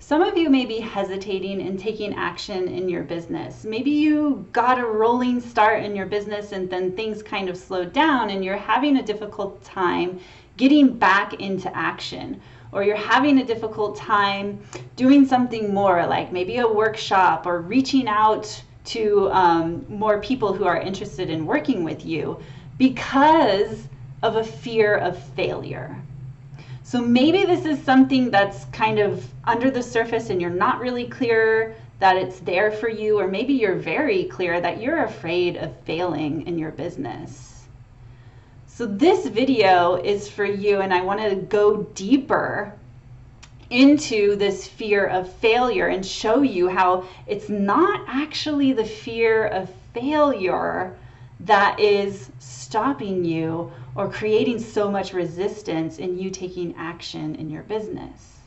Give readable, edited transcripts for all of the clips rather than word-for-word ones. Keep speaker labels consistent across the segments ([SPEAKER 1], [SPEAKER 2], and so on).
[SPEAKER 1] Some of you may be hesitating in taking action in your business. Maybe you got a rolling start in your business and then things kind of slowed down and you're having a difficult time getting back into action. Or you're having a difficult time doing something more, like maybe a workshop or reaching out to more people who are interested in working with you because of a fear of failure. So maybe this is something that's kind of under the surface and you're not really clear that it's there for you, or maybe you're very clear that you're afraid of failing in your business. So this video is for you, and I want to go deeper into this fear of failure and show you how it's not actually the fear of failure that is stopping you or creating so much resistance in you taking action in your business.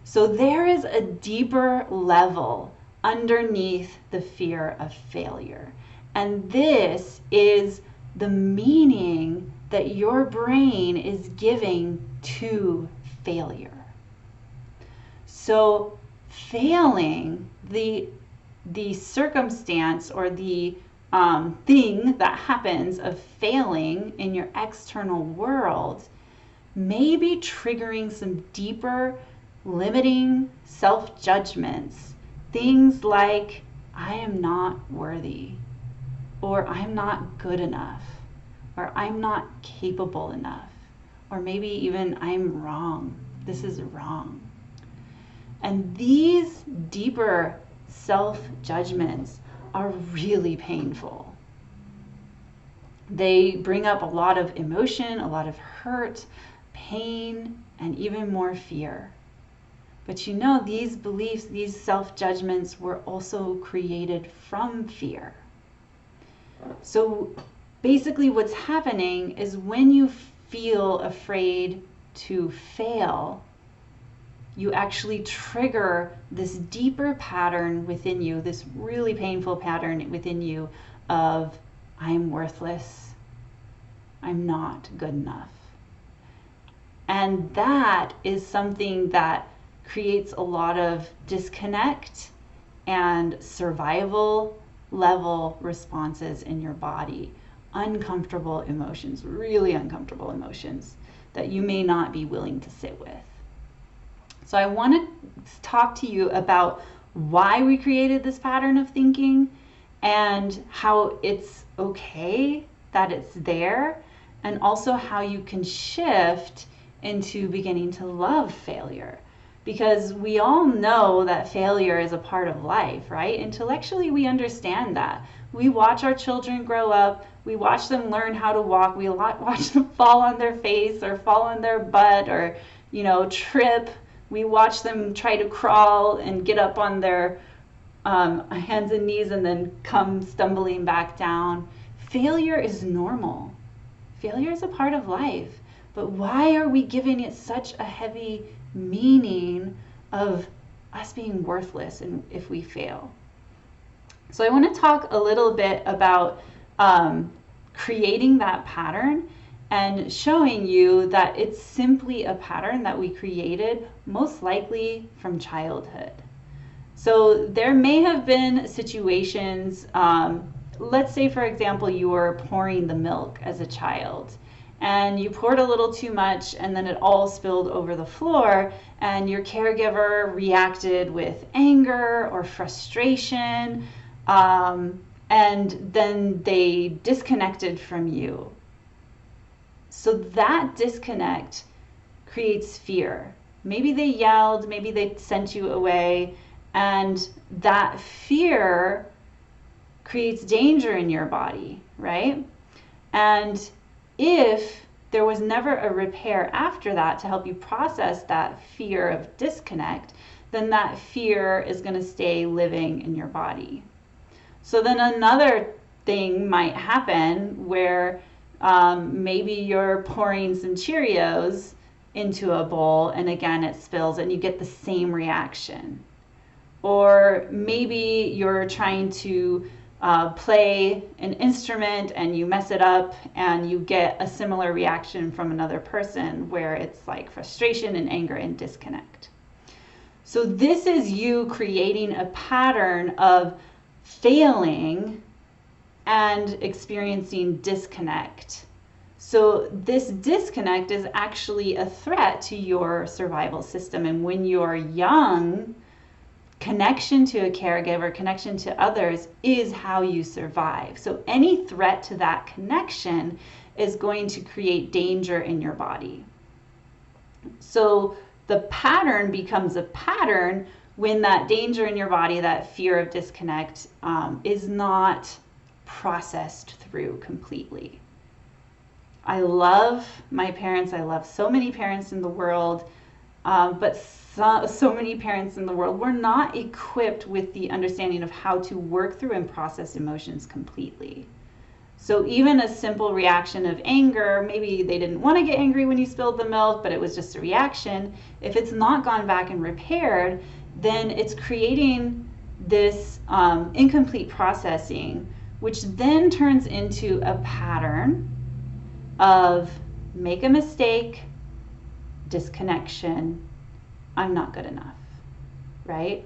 [SPEAKER 1] So there is a deeper level underneath the fear of failure. And this is the meaning that your brain is giving to failure. So failing, the circumstance or the thing that happens of failing in your external world may be triggering some deeper limiting self-judgments. Things like, I am not worthy, or I'm not good enough, or I'm not capable enough, or maybe even I'm wrong. This is wrong. And these deeper self-judgments are really painful. They bring up a lot of emotion, a lot of hurt, pain, and even more fear. But you know, these beliefs, these self-judgments were also created from fear. So basically what's happening is when you feel afraid to fail, you actually trigger this deeper pattern within you, this really painful pattern within you of, I'm worthless, I'm not good enough. And that is something that creates a lot of disconnect and survival level responses in your body. Uncomfortable emotions, really uncomfortable emotions that you may not be willing to sit with. So I want to talk to you about why we created this pattern of thinking and how it's okay that it's there, and also how you can shift into beginning to love failure. Because we all know that failure is a part of life, right? Intellectually, we understand that. We watch our children grow up, we watch them learn how to walk, we watch them fall on their face or fall on their butt or, trip. We watch them try to crawl and get up on their hands and knees and then come stumbling back down. Failure is normal. Failure is a part of life. But why are we giving it such a heavy meaning of us being worthless and if we fail? So I want to talk a little bit about creating that pattern and showing you that it's simply a pattern that we created most likely from childhood. So there may have been situations, let's say for example you were pouring the milk as a child and you poured a little too much and then it all spilled over the floor and your caregiver reacted with anger or frustration, and then they disconnected from you. So that disconnect creates fear. Maybe they yelled, maybe they sent you away, and that fear creates danger in your body, right? And if there was never a repair after that to help you process that fear of disconnect, then that fear is going to stay living in your body. So then another thing might happen where maybe you're pouring some Cheerios into a bowl and again it spills and you get the same reaction. Or maybe you're trying to play an instrument and you mess it up and you get a similar reaction from another person where it's like frustration and anger and disconnect. So this is you creating a pattern of failing and experiencing disconnect. So this disconnect is actually a threat to your survival system. And when you're young, connection to a caregiver, connection to others is how you survive. So any threat to that connection is going to create danger in your body. So the pattern becomes a pattern when that danger in your body, that fear of disconnect, is not processed through completely. I love my parents. I love so many parents in the world, but so many parents in the world were not equipped with the understanding of how to work through and process emotions completely. So even a simple reaction of anger, maybe they didn't want to get angry when you spilled the milk, but it was just a reaction. If it's not gone back and repaired, then it's creating this incomplete processing, which then turns into a pattern of make a mistake, disconnection, I'm not good enough, right?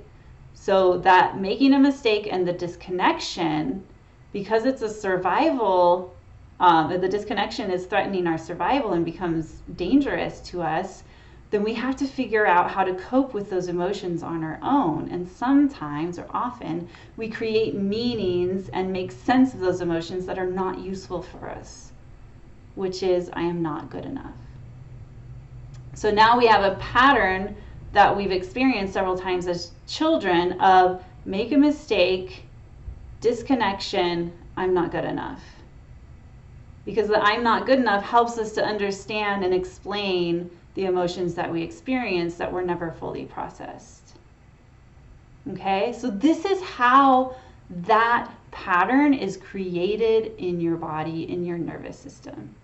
[SPEAKER 1] So that making a mistake and the disconnection, because it's a survival, the disconnection is threatening our survival and becomes dangerous to us, then we have to figure out how to cope with those emotions on our own. And sometimes, or often, we create meanings and make sense of those emotions that are not useful for us, which is, I am not good enough. So now we have a pattern that we've experienced several times as children of make a mistake, disconnection, I'm not good enough. Because the I'm not good enough helps us to understand and explain the emotions that we experience that were never fully processed. Okay, so this is how that pattern is created in your body, in your nervous system.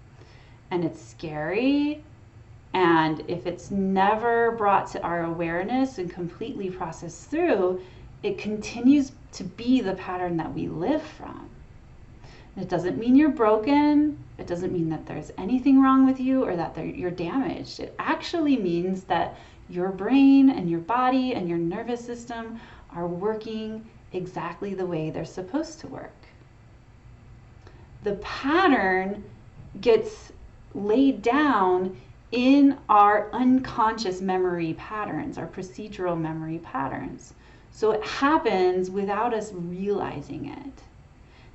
[SPEAKER 1] And it's scary. And if it's never brought to our awareness and completely processed through, it continues to be the pattern that we live from. And it doesn't mean you're broken. It doesn't mean that there's anything wrong with you or that you're damaged. It actually means that your brain and your body and your nervous system are working exactly the way they're supposed to work. The pattern gets laid down in our unconscious memory patterns, our procedural memory patterns. So it happens without us realizing it.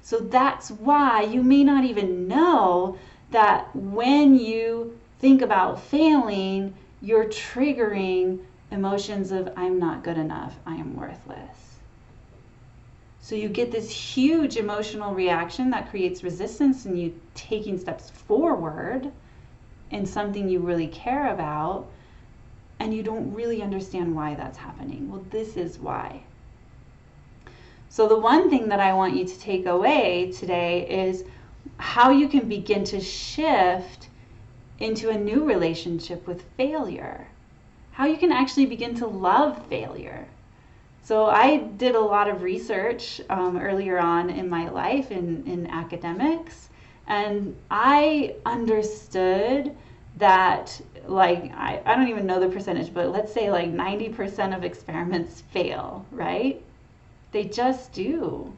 [SPEAKER 1] So that's why you may not even know that when you think about failing, you're triggering emotions of I'm not good enough, I am worthless. So you get this huge emotional reaction that creates resistance in you taking steps forward in something you really care about, and you don't really understand why that's happening. Well, this is why. So the one thing that I want you to take away today is how you can begin to shift into a new relationship with failure. How you can actually begin to love failure. So I did a lot of research earlier on in my life in academics, and I understood that, like, I don't even know the percentage, but let's say like 90% of experiments fail, right? They just do.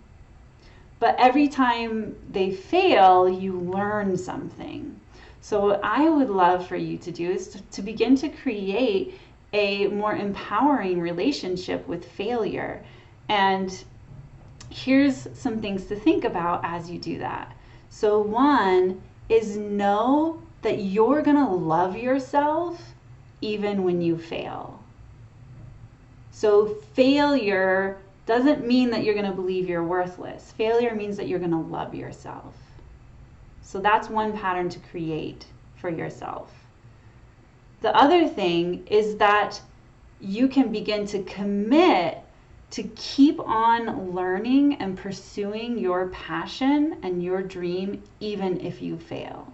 [SPEAKER 1] But every time they fail, you learn something. So what I would love for you to do is to begin to create a more empowering relationship with failure. And here's some things to think about as you do that. So one is know that you're going to love yourself even when you fail. So failure doesn't mean that you're going to believe you're worthless. Failure means that you're going to love yourself. So that's one pattern to create for yourself. The other thing is that you can begin to commit to keep on learning and pursuing your passion and your dream even if you fail.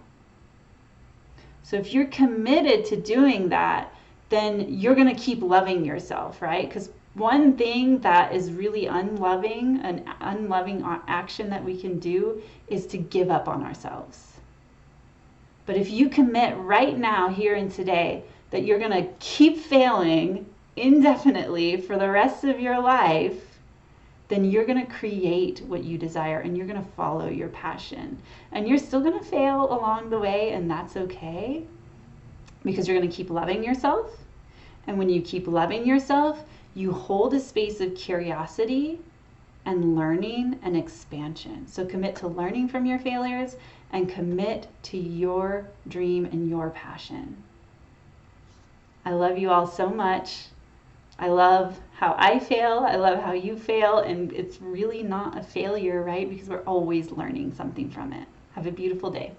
[SPEAKER 1] So if you're committed to doing that, then you're going to keep loving yourself, right? Because one thing that is really unloving, an unloving action that we can do, is to give up on ourselves. But if you commit right now, here and today, that you're going to keep failing indefinitely for the rest of your life, then you're going to create what you desire and you're going to follow your passion. And you're still going to fail along the way, and that's okay, because you're going to keep loving yourself. And when you keep loving yourself, you hold a space of curiosity and learning and expansion. So commit to learning from your failures and commit to your dream and your passion. I love you all so much. I love how I fail. I love how you fail. And it's really not a failure, right? Because we're always learning something from it. Have a beautiful day.